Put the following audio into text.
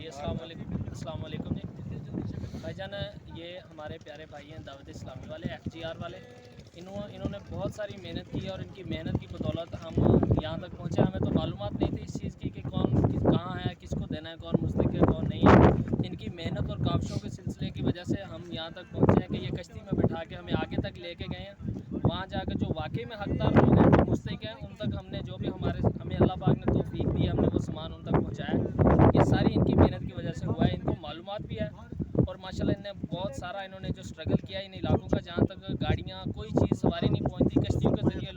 السلام علیکم جی بھائی جان، یہ ہمارے پیارے بھائی ہیں دعوت اسلامی والے FGR والے. انہوں نے بہت ساری محنت کی اور ان کی محنت کی بدولت ہم یہاں تک پہنچے. ہمیں تو معلومات نہیں تھی اس چیز کی کہ کون کہاں ہے، کس کو دینا ہے، کون مستحق ہے، کون نہیں ہے. ان کی محنت اور کاوشوں کے سلسلے کی وجہ سے ہم یہاں تک پہنچے ہیں کہ یہ کشتی میں بٹھا کے ہمیں آگے تک لے کے گئے ہیں. وہاں جا کے جو واقعی میں حقدار لوگ ہیں، جو مستحق ہیں، ان تک ہم نے جو بھی ہمیں اللہ پاک نے توفیق دی، ہم نے وہ سامان ان تک پہنچایا. یہ ساری ان کی محنت کی وجہ سے ہوا ہے. ان کو معلومات بھی ہے اور ماشاءاللہ ان نے بہت سارا انہوں نے جو سٹرگل کیا ہے ان علاقوں کا، جہاں تک گاڑیاں کوئی چیز سواری نہیں پہنچتی، کشتیوں کے ذریعے